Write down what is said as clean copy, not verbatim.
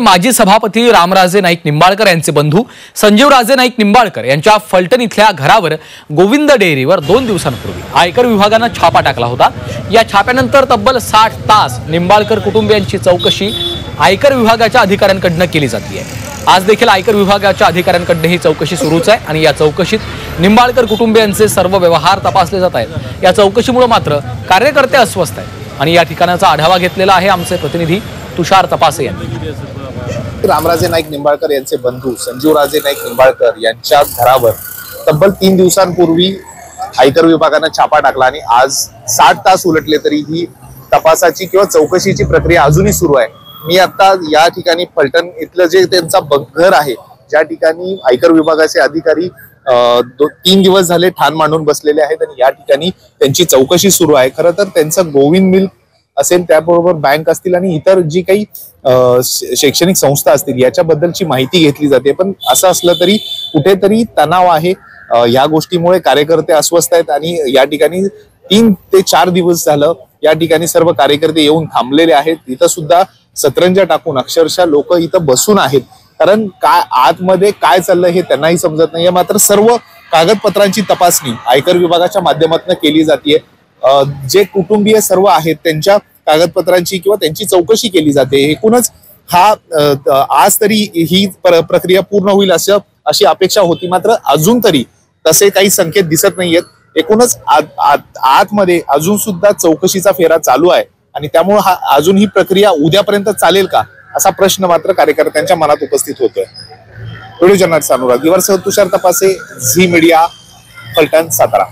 माजी सभापती रामराजे नाईक निंबाळकर यांचे बंधू संजीवराजे नाईक निंबाळकर यांच्या फलटण इथल्या घरावर गोविंद डेअरीवर 2 दिवसांपूर्वी आयकर विभागाने छापा टाकला होता। या छाप्यानंतर तब्बल 60 तास निंबाळकर कुटुंबियांची चौकशी आयकर विभागाच्या अधिकाऱ्यांकडून केली जाते। आज देखील आयकर विभागाच्या अधिकाऱ्यांकडून ही चौकशी सुरूच आहे आणि या चौकशीत निंबाळकर कुटुंबियांचे सर्व व्यवहार तपासले जात आहेत। या चौकशीमुळे मात्र कार्यकर्ते अस्वस्थ आहेत आणि या ठिकाणाचा आढावा घेतलेला आहे आमचे प्रतिनिधी तुषार तपासे यांनी। रामराजे नाईक निंबाळकर यांचे बंधू संजीवराजे नाईक निंबाळकर यांच्या घरावर तब्बल 3 दिवसांपूर्वी आयकर विभागाने छापा टाकला आणि आज 60 तास उलटले तरी ही तपासाची किंवा चौकशीची प्रक्रिया अजूनही सुरू आहे। मी आता या ठिकाणी फलटण इथलं जे त्यांचा घर आहे, ज्या ठिकाणी आयकर विभागाचे अधिकारी 3 दिवस झाले ठाण मांडून बसलेले आहेत आणि या ठिकाणी त्यांची चौकशी सुरू आहे। खरं तर त्यांचं गोविंद मिल्क असेल, त्याबरोबर बँक असतील आणि इतर जी काही शैक्षणिक संस्था असतील याच्याबद्दलची माहिती घेतली जाते। पण असं असलं तरी कुठेतरी तणाव आहे। या गोष्टीमुळे कार्यकर्ते अस्वस्थ आहेत आणि या ठिकाणी 3 ते 4 दिवस झालं या ठिकाणी सर्व कार्यकर्ते येऊन थांबलेले आहेत। इथं सुद्धा सतरंजा टाकून अक्षरशः लोक इथं बसून आहेत, कारण काय आतमध्ये काय चाललंय हे त्यांनाही समजत नाहीये। मात्र सर्व कागदपत्रांची तपासणी आयकर विभागाच्या माध्यमातून केली जाते। जे कुटुंबीय सर्व आहेत त्यांच्या कागदपत्रांची किंवा त्यांची चौकशी केली जाते। एकूणच हा आज तरी ही प्रक्रिया पूर्ण होईल अशी अपेक्षा होती, मात्र अजून तरी तसे काही संकेत दिसत नाहीयेत। एकूणच आतमध्ये अजून सुद्धा चौकशीचा फेरा चालू आहे आणि त्यामुळे हा अजून ही प्रक्रिया उद्यापर्यंत चालेल का असा प्रश्न मात्र कार्यकर्त्यांच्या मनात उपस्थित होतोय। व्हिडिओ जर्नलिस्ट अनुराग दिवारसह तुषार तपासे, झी मीडिया, फलटण, सातारा।